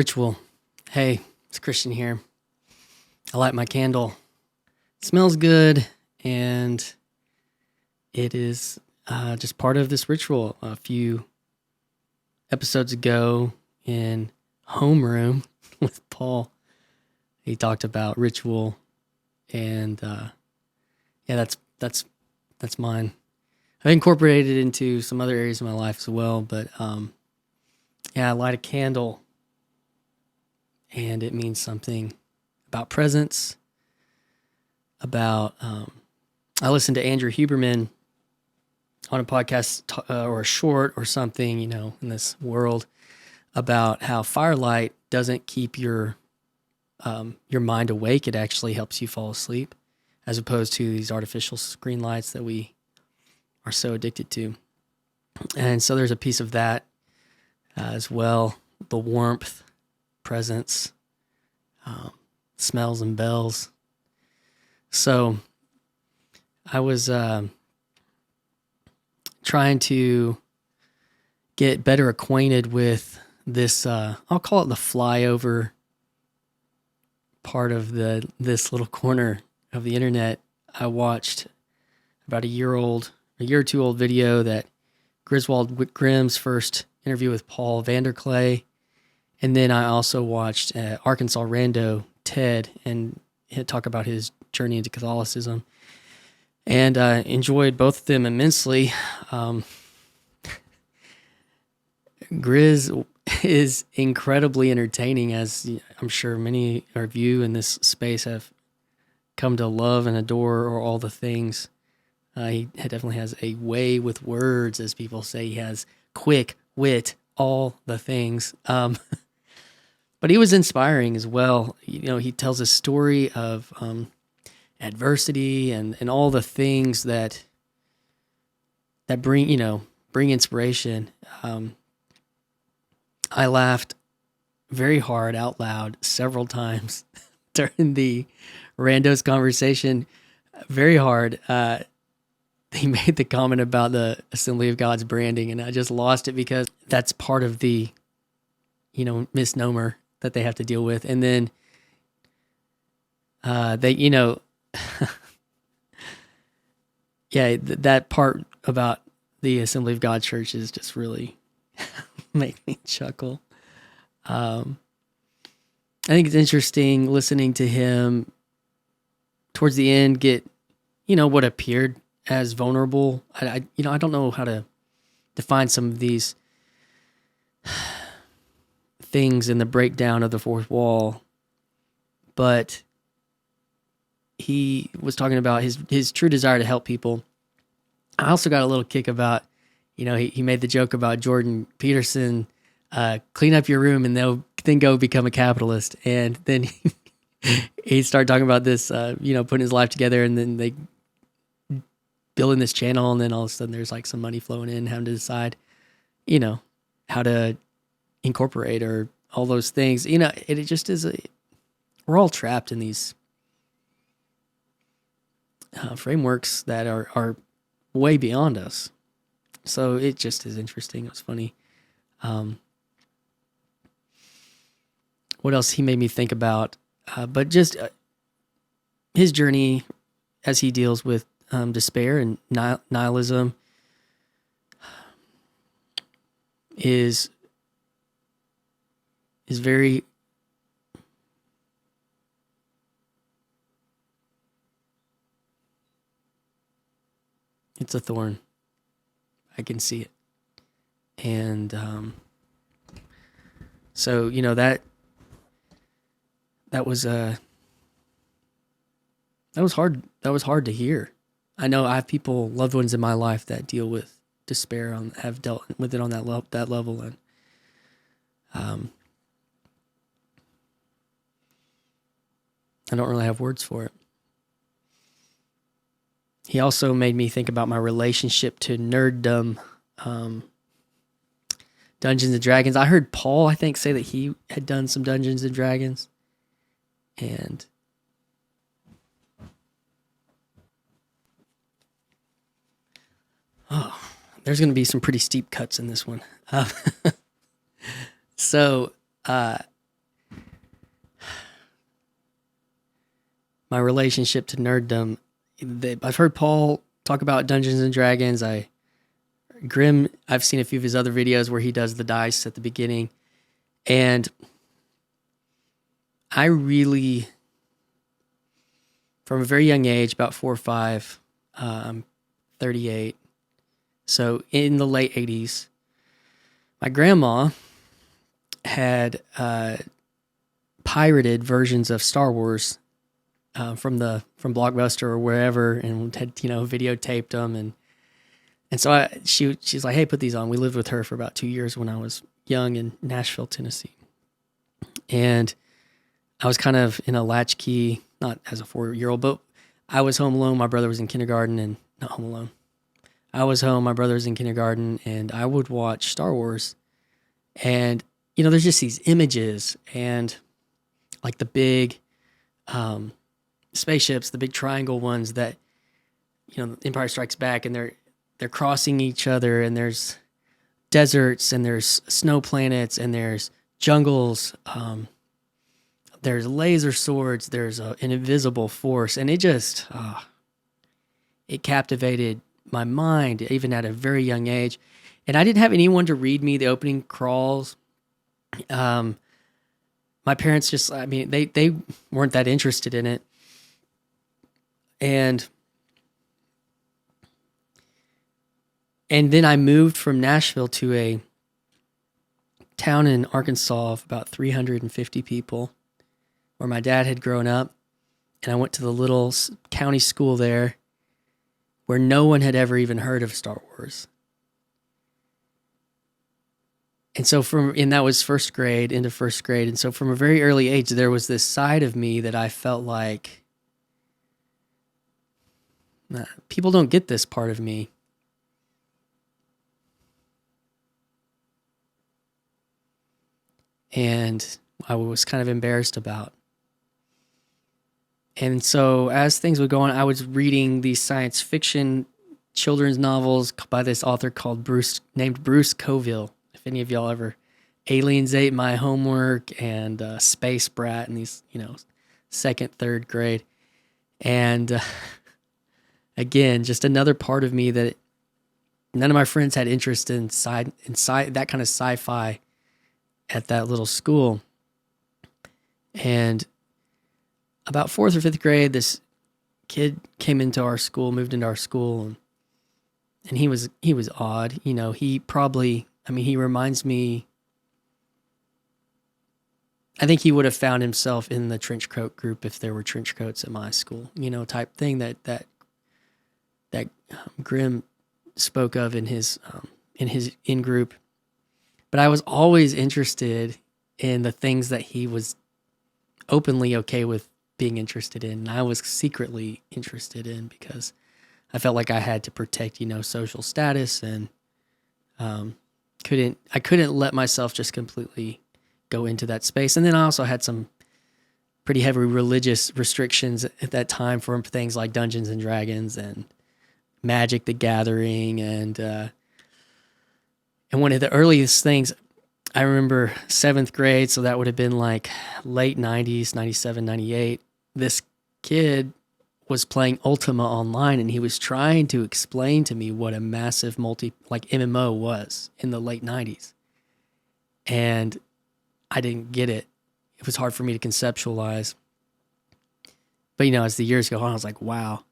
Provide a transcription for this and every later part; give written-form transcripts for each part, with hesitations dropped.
Ritual. Hey, it's Christian here. I light my candle. It smells good, and it is just part of this ritual. A few episodes ago in Homeroom with Paul, he talked about ritual, and that's mine. I've incorporated it into some other areas of my life as well, but I light a candle. And it means something about presence, about, I listened to Andrew Huberman on a podcast or a short or something, in this world about how firelight doesn't keep your mind awake. It actually helps you fall asleep as opposed to these artificial screen lights that we are so addicted to. And so there's a piece of that as well. The warmth, presence, smells and bells. So I was trying to get better acquainted with this, I'll call it the flyover part of this little corner of the internet. I watched about a year or two old video that Griswold Grimm's first interview with Paul VanderKlay. And then I also watched Arkansas Rando, Ted, and he'd talk about his journey into Catholicism. And I enjoyed both of them immensely. Griz is incredibly entertaining, as I'm sure many of you in this space have come to love and adore, or all the things. He definitely has a way with words, as people say. He has quick wit, all the things. But he was inspiring as well. He tells a story of adversity and all the things that bring inspiration. I laughed very hard out loud several times during the Randos conversation. Very hard. He made the comment about the Assembly of God's branding, and I just lost it because that's part of the misnomer that they have to deal with. And then that part about the Assembly of God Church is just really make me chuckle. I think it's interesting listening to him towards the end get, what appeared as vulnerable. I don't know how to define some of these things in the breakdown of the fourth wall, but he was talking about his true desire to help people. I also got a little kick about, he made the joke about Jordan Peterson, clean up your room and they'll then go become a capitalist. And then he started talking about this, putting his life together, and then they building this channel, and then all of a sudden there's like some money flowing in, having to decide, how to incorporate or all those things. It just is we're all trapped in these frameworks that are way beyond us. So it just is interesting. It was funny. What else he made me think about? But just his journey as he deals with despair and nihilism is very it's a thorn. I can see it. And so that was hard. That was hard to hear. I know I have loved ones in my life that deal with despair, have dealt with it on that level, and I don't really have words for it. He also made me think about my relationship to nerddom, Dungeons and Dragons. I heard Paul, I think, say that he had done some Dungeons and Dragons, and there's going to be some pretty steep cuts in this one. So my relationship to nerddom. I've heard Paul talk about Dungeons and Dragons. I've seen a few of his other videos where he does the dice at the beginning. And I really, from a very young age, about 4 or 5, I'm 38. So in the late 80s, my grandma had pirated versions of Star Wars from Blockbuster or wherever, and had videotaped them, and so she's like, hey, put these on. We lived with her for about 2 years when I was young in Nashville, Tennessee, and I was kind of in a latchkey, not as a 4-year-old, but I was home alone. My brother was in kindergarten, and not home alone. I was home. My brother was in kindergarten, and I would watch Star Wars, and there's just these images and like the big spaceships, the big triangle ones that, Empire Strikes Back, and they're crossing each other, and there's deserts, and there's snow planets, and there's jungles, there's laser swords, there's an invisible force, and it just, it captivated my mind, even at a very young age. And I didn't have anyone to read me the opening crawls. My parents just, they weren't that interested in it. And then I moved from Nashville to a town in Arkansas of about 350 people where my dad had grown up. And I went to the little county school there where no one had ever even heard of Star Wars. And so that was first grade, into first grade. And so from a very early age, there was this side of me that I felt like, people don't get this part of me. And I was kind of embarrassed about. And so as things would go on, I was reading these science fiction children's novels by this author named Bruce Coville. If any of y'all ever, Aliens Ate My Homework and Space Brat and these, second, third grade. And again, just another part of me that none of my friends had interest in that kind of sci-fi at that little school. And about 4th or 5th grade, this kid moved into our school, and he was odd. He reminds me, I think he would have found himself in the trench coat group if there were trench coats at my school, type thing that Grim spoke of in his in-group. But I was always interested in the things that he was openly okay with being interested in. And I was secretly interested in because I felt like I had to protect, social status, and I couldn't let myself just completely go into that space. And then I also had some pretty heavy religious restrictions at that time for things like Dungeons and Dragons and Magic the Gathering. And one of the earliest things, I remember 7th grade, so that would have been like late 90s, 97, 98. This kid was playing Ultima Online, and he was trying to explain to me what a massive MMO was in the late 90s. And I didn't get it. It was hard for me to conceptualize. But, as the years go on, I was like, wow.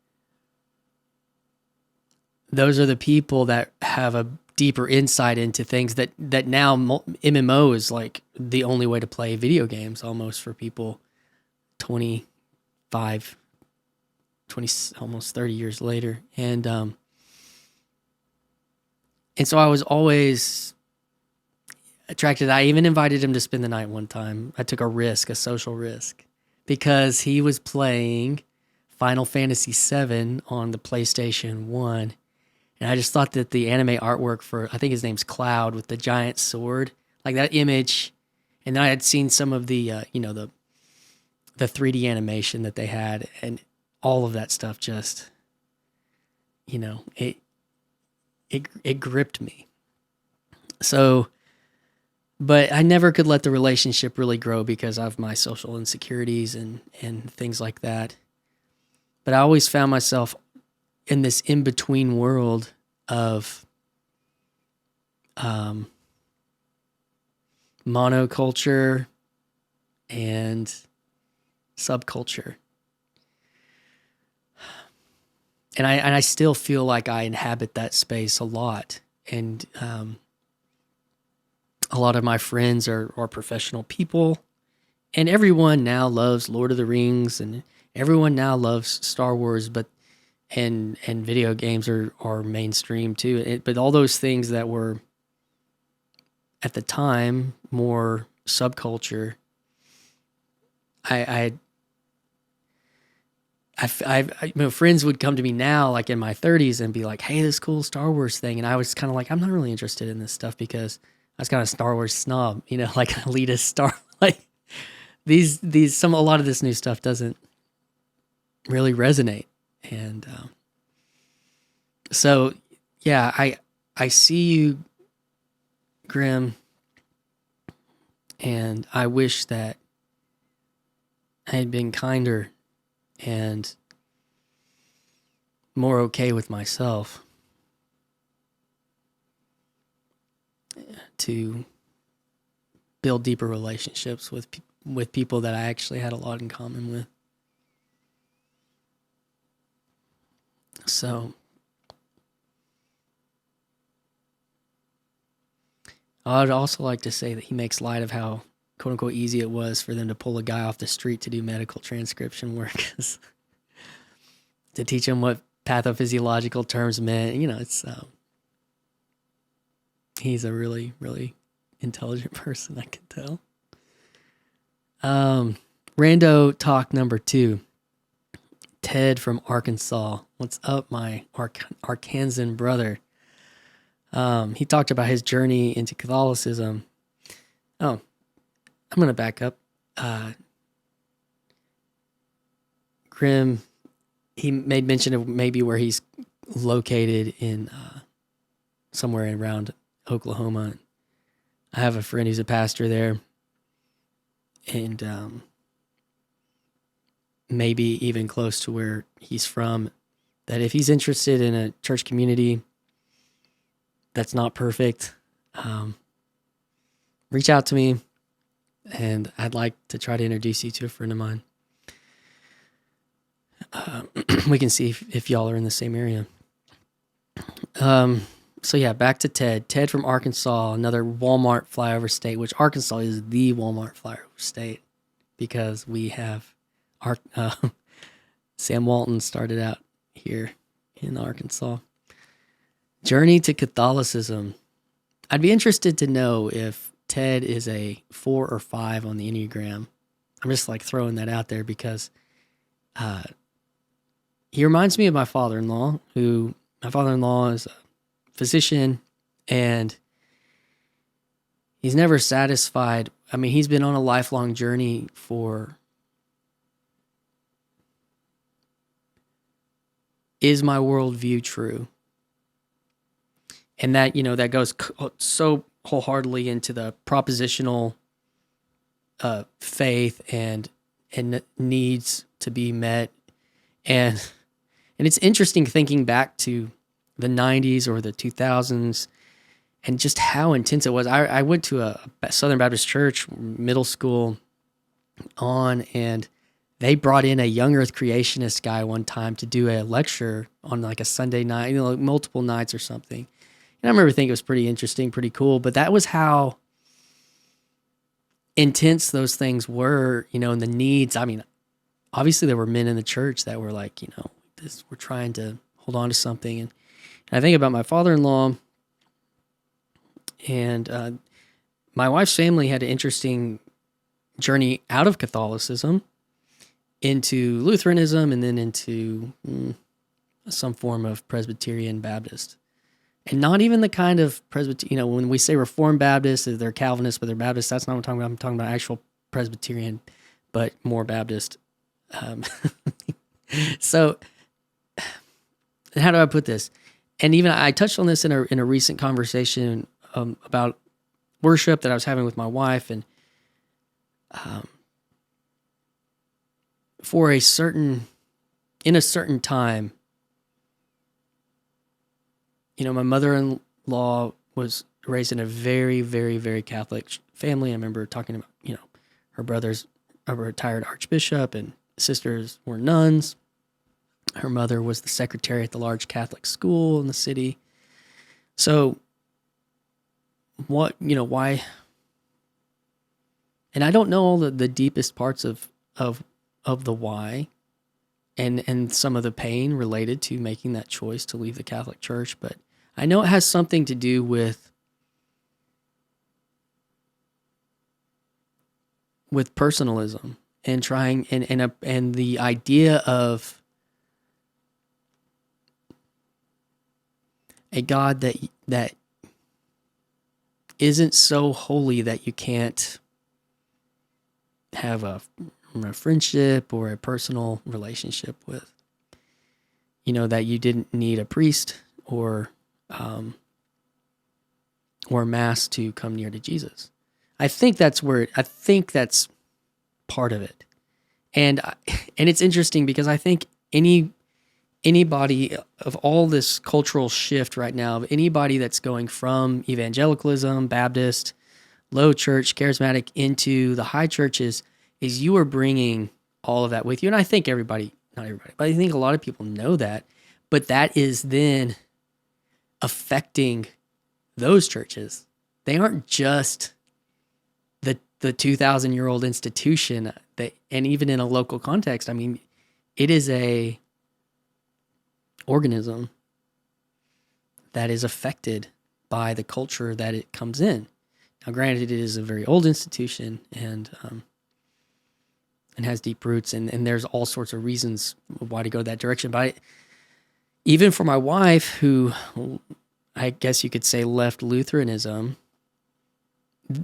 Those are the people that have a deeper insight into things that now MMO is like the only way to play video games almost for people 25, 20, almost 30 years later. And so I was always attracted. I even invited him to spend the night one time. I took a social risk, because he was playing Final Fantasy VII on the PlayStation 1. And I just thought that the anime artwork for, I think his name's Cloud with the giant sword, like that image. And then I had seen some of the, the 3D animation that they had, and all of that stuff just, it gripped me. So, but I never could let the relationship really grow because of my social insecurities and things like that. But I always found myself in this in-between world of monoculture and subculture. And I still feel like I inhabit that space a lot. And a lot of my friends are professional people. And everyone now loves Lord of the Rings, and everyone now loves Star Wars, but and video games are mainstream too. But all those things that were at the time more subculture, I friends would come to me now, like in my 30s, and be like, "Hey, this cool Star Wars thing," and I was kind of like, "I'm not really interested in this stuff because I was kind of Star Wars snob, like elitist Star like." A lot of this new stuff doesn't really resonate. And so, yeah, I see you, Grim, and I wish that I had been kinder and more okay with myself to build deeper relationships with people that I actually had a lot in common with. So I'd also like to say that he makes light of how quote unquote easy it was for them to pull a guy off the street to do medical transcription work, to teach him what pathophysiological terms meant. It's he's a really, really intelligent person, I can tell. Rando talk number 2. Ted from Arkansas. What's up, my Arkansan brother? He talked about his journey into Catholicism. Oh, I'm going to back up. Grim, he made mention of maybe where he's located in somewhere around Oklahoma. I have a friend who's a pastor there. And maybe even close to where he's from, that if he's interested in a church community that's not perfect, reach out to me, and I'd like to try to introduce you to a friend of mine. We can see if y'all are in the same area. So yeah, back to Ted. Ted from Arkansas, another Walmart flyover state, which Arkansas is the Walmart flyover state because we have Sam Walton started out here in Arkansas. Journey to Catholicism. I'd be interested to know if Ted is a 4 or 5 on the Enneagram. I'm just like throwing that out there because he reminds me of my father-in-law, my father-in-law is a physician, and he's never satisfied. I mean, he's been on a lifelong journey for, is my worldview true? And that, that goes so wholeheartedly into the propositional faith and needs to be met. And it's interesting thinking back to the 90s or the 2000s and just how intense it was. I went to a Southern Baptist church, middle school on, and they brought in a young earth creationist guy one time to do a lecture on like a Sunday night, multiple nights or something. And I remember thinking it was pretty interesting, pretty cool, but that was how intense those things were, and the needs. I mean, obviously there were men in the church that were like, we're trying to hold on to something. And I think about my father-in-law, and my wife's family had an interesting journey out of Catholicism into Lutheranism and then into some form of Presbyterian Baptist. And not even the kind of Presbyterian, when we say Reformed Baptists, they're Calvinists, but they're Baptists. That's not what I'm talking about. I'm talking about actual Presbyterian, but more Baptist. So, how do I put this? And even I touched on this in a recent conversation about worship that I was having with my wife, and for a certain in a certain time, my mother-in-law was raised in a very, very, very Catholic family. I remember talking about, her brother's a retired archbishop and sisters were nuns. Her mother was the secretary at the large Catholic school in the city. So why, and I don't know all the deepest parts of the why and some of the pain related to making that choice to leave the Catholic Church, but I know it has something to do with personalism and trying and the idea of a God that isn't so holy that you can't have a friendship or a personal relationship with. That you didn't need a priest or mass to come near to Jesus. I think that's part of it. And it's interesting because I think anybody of all this cultural shift right now, anybody that's going from evangelicalism, Baptist, low church, charismatic into the high churches, is you are bringing all of that with you. And I think not everybody, but I think a lot of people know that. But that is then affecting those churches. They aren't just the 2,000-year-old institution and even in a local context, I mean, it is a organism that is affected by the culture that it comes in. Now, granted, it is a very old institution and has deep roots, and there's all sorts of reasons why to go that direction. But even for my wife, who I guess you could say left Lutheranism,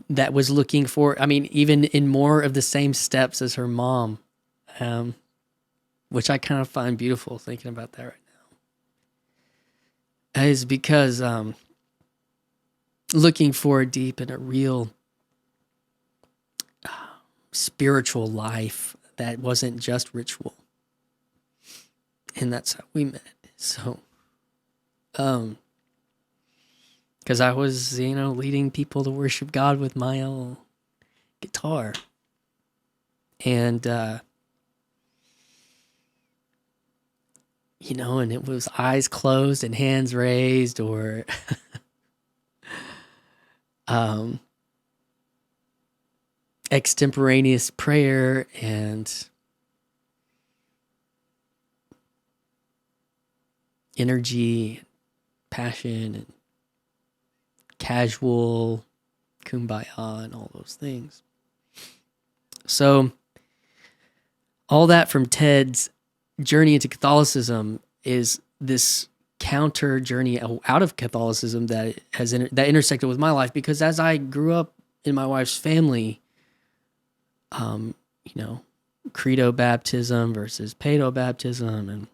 that was looking for, even in more of the same steps as her mom, which I kind of find beautiful thinking about that right now, is because looking for a deep and a real spiritual life that wasn't just ritual. And that's how we met. So, because I was, leading people to worship God with my own guitar. And, and it was eyes closed and hands raised or extemporaneous prayer and energy, passion, and casual kumbaya and all those things. So all that from Ted's journey into Catholicism is this counter journey out of Catholicism that that intersected with my life, because as I grew up in my wife's family, credo baptism versus pedo baptism,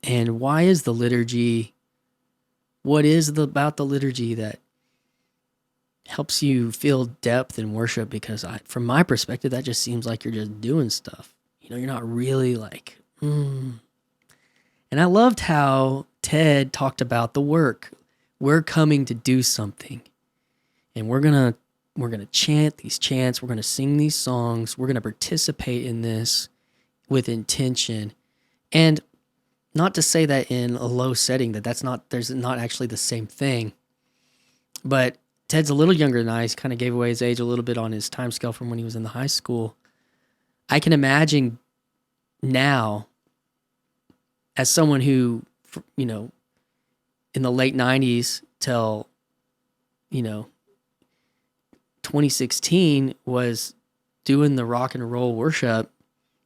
and why is the liturgy? What is about the liturgy that helps you feel depth in worship? Because from my perspective, that just seems like you're just doing stuff. You're not really like, And I loved how Ted talked about the work. We're coming to do something, and we're gonna chant these chants. We're gonna sing these songs. We're gonna participate in this with intention, and not to say that in a low setting there's not actually the same thing, but Ted's a little younger than I. He kind of gave away his age a little bit on his time scale from when he was in the high school. I can imagine now, as someone who, in the late 90s till, 2016 was doing the rock and roll worship,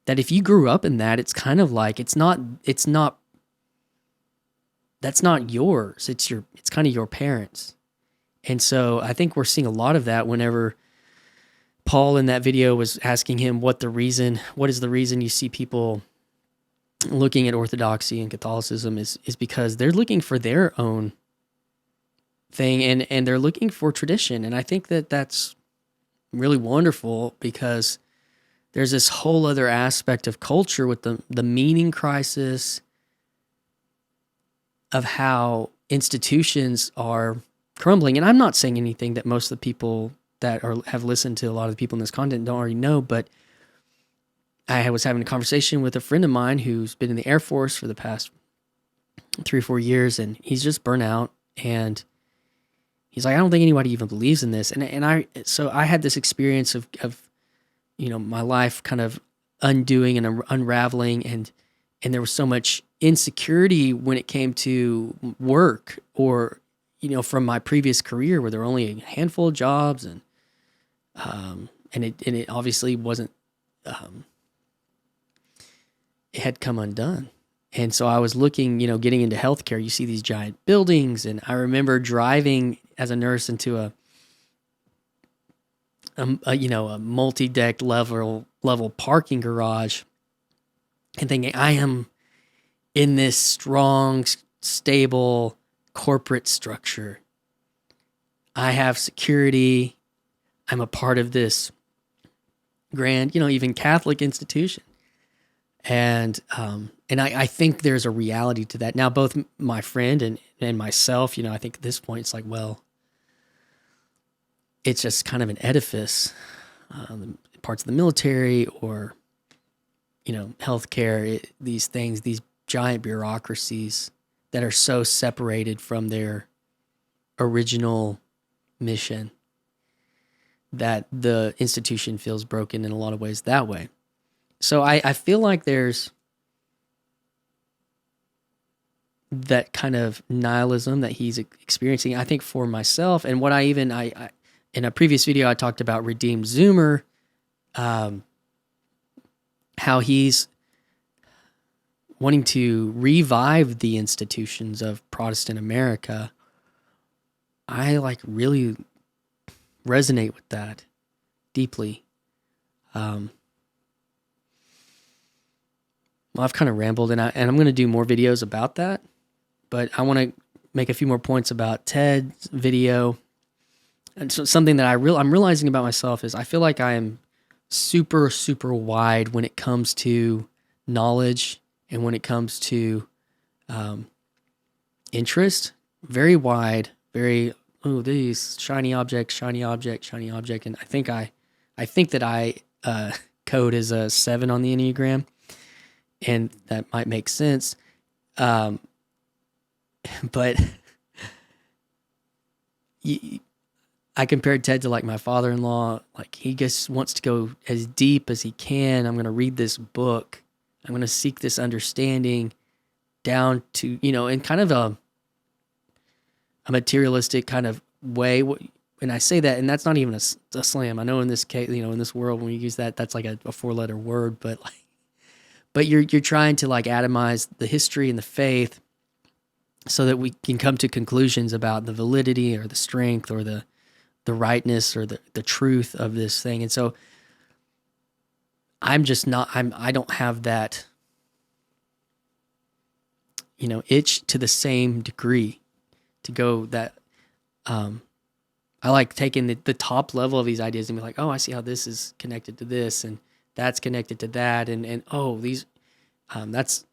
that if you grew up in that, it's kind of like, that's not yours. It's kind of your parents. And so I think we're seeing a lot of that whenever Paul in that video was asking him what is the reason you see people looking at Orthodoxy and Catholicism is because they're looking for their own thing and they're looking for tradition. And I think that that's really wonderful, because there's this whole other aspect of culture with the meaning crisis of how institutions are crumbling. And I'm not saying anything that most of the people that have listened to a lot of the people in this content don't already know, but I was having a conversation with a friend of mine who's been in the Air Force for the past 3 or 4 years, and he's just burnt out. And he's like, I don't think anybody even believes in this. So I had this experience of my life kind of undoing and unraveling, and there was so much insecurity when it came to work, or from my previous career where there were only a handful of jobs, and it obviously wasn't. It had come undone. And so I was looking, getting into healthcare. You see these giant buildings, and I remember driving as a nurse into a multi-deck level parking garage, and thinking, I am in this strong, stable corporate structure. I have security. I'm a part of this grand, even Catholic institution. And I think there's a reality to that. Now, both my friend and myself, I think at this point it's like, well, it's just kind of an edifice, parts of the military or, healthcare, these things, these giant bureaucracies that are so separated from their original mission that the institution feels broken in a lot of ways that way. So I feel like there's that kind of nihilism that he's experiencing. I think for myself, and what I in a previous video I talked about Redeemed Zoomer, how he's wanting to revive the institutions of Protestant America. I really resonate with that deeply. Well, I've kind of rambled, and I'm going to do more videos about that, but I want to make a few more points about Ted's video. And so something that I'm realizing about myself is I feel like I am super, super wide when it comes to knowledge and when it comes to interest. Very wide, very, these shiny object. And I think that I code as a 7 on the Enneagram. And that might make sense. But I compared Ted to my father-in-law. He just wants to go as deep as he can. I'm going to read this book. I'm going to seek this understanding down to, in kind of a materialistic kind of way. And I say that, and that's not even a slam. I know in this case, in this world, when we use that, that's like a 4-letter word, but you're trying to atomize the history and the faith so that we can come to conclusions about the validity or the strength or the rightness or the truth of this thing. And so I don't have that, itch to the same degree to go that, I like taking the top level of these ideas and be like, oh, I see how this is connected to this, and that's connected to that, and these, that's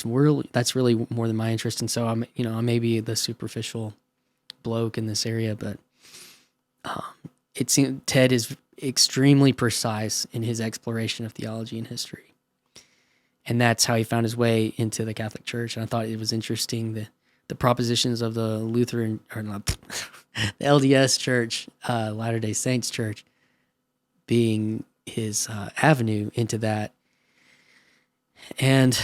really more than my interest. And so I may be the superficial bloke in this area, but it seems Ted is extremely precise in his exploration of theology and history, and that's how he found his way into the Catholic Church. And I thought it was interesting the propositions of the Lutheran, or not, the LDS Church, Latter-day Saints Church, being his avenue into that. And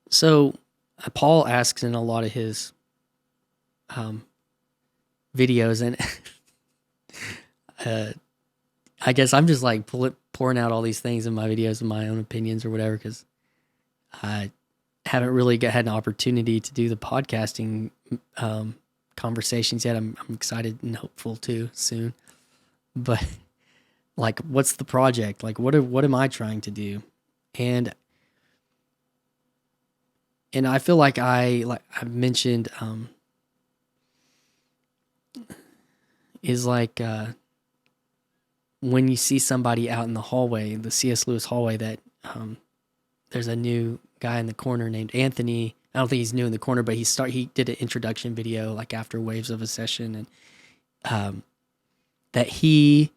so Paul asks in a lot of his videos, and I guess I'm just pouring out all these things in my videos and my own opinions or whatever, because I haven't really had an opportunity to do the podcasting conversations yet. I'm excited and hopeful to soon. But what's the project? What am I trying to do? And I feel I've mentioned, is like when you see somebody out in the hallway, the C.S. Lewis hallway, that there's a new guy in the corner named Anthony. I don't think he's new in the corner, but he did an introduction video like after waves of a session, and that he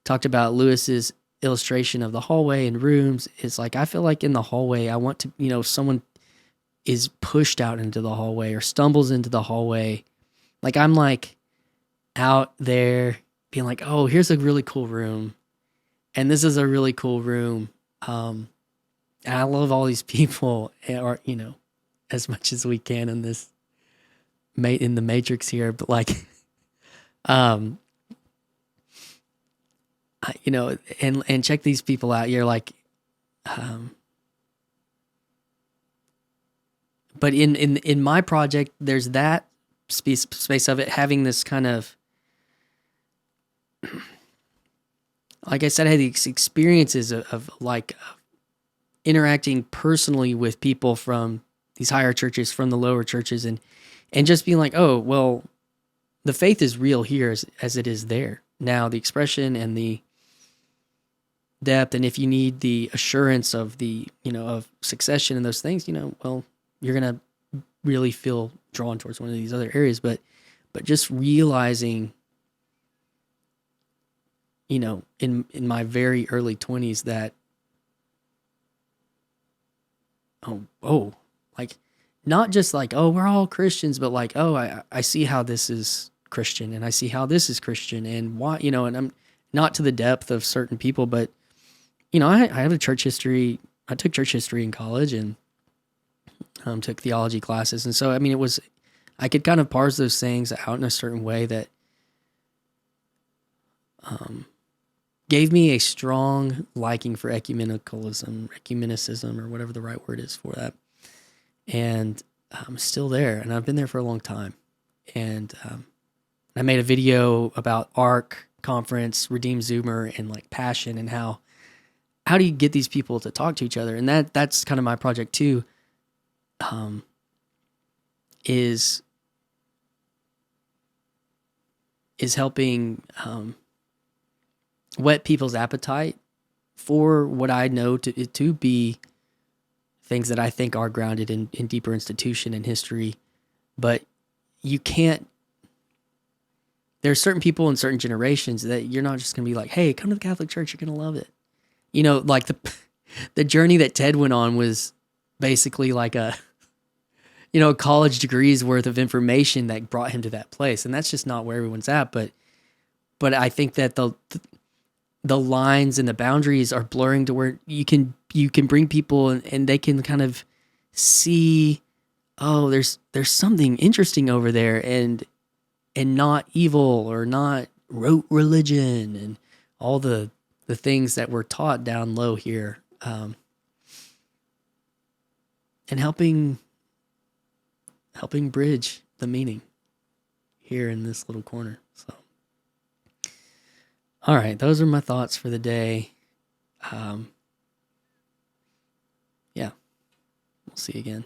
talked about Lewis's illustration of the hallway and rooms. Is like, I feel like in the hallway, I want to, if someone is pushed out into the hallway or stumbles into the hallway, like I'm like out there being like, oh, here's a really cool room, and this is a really cool room, and I love all these people, or as much as we can in this in the matrix here, but like and check these people out. You're like but in my project, there's that space of it having this kind of, like I said, I had these experiences of like interacting personally with people from these higher churches, from the lower churches, and just being like, oh, well, the faith is real here as it is there. Now the expression and the depth, and if you need the assurance of the, of succession and those things, well, you're going to really feel drawn towards one of these other areas. But just realizing, in my very early 20s that, like, not just like, oh, we're all Christians, but like, oh, I see how this is Christian, and I see how this is Christian, and why, and I'm not to the depth of certain people, but, I have a church history. I took church history in college and took theology classes. And so, I mean, I could kind of parse those things out in a certain way that gave me a strong liking for ecumenicism, or whatever the right word is for that. And I'm still there, and I've been there for a long time. And I made a video about ARC conference, Redeem Zoomer, and like passion, and how do you get these people to talk to each other? And that's kind of my project too, is helping whet people's appetite for what I know to be things that I think are grounded in deeper institution and history. But you can't, there's certain people in certain generations that you're not just going to be like, hey, come to the Catholic Church, you're going to love it. Like the journey that Ted went on was basically like a college degree's worth of information that brought him to that place. And that's just not where everyone's at. But I think that the lines and the boundaries are blurring to where you can bring people and they can kind of see, oh, there's something interesting over there, and not evil, or not rote religion, and all the things that we're taught down low here, and helping bridge the meaning here in this little corner. So, all right, those are my thoughts for the day. Yeah, we'll see you again.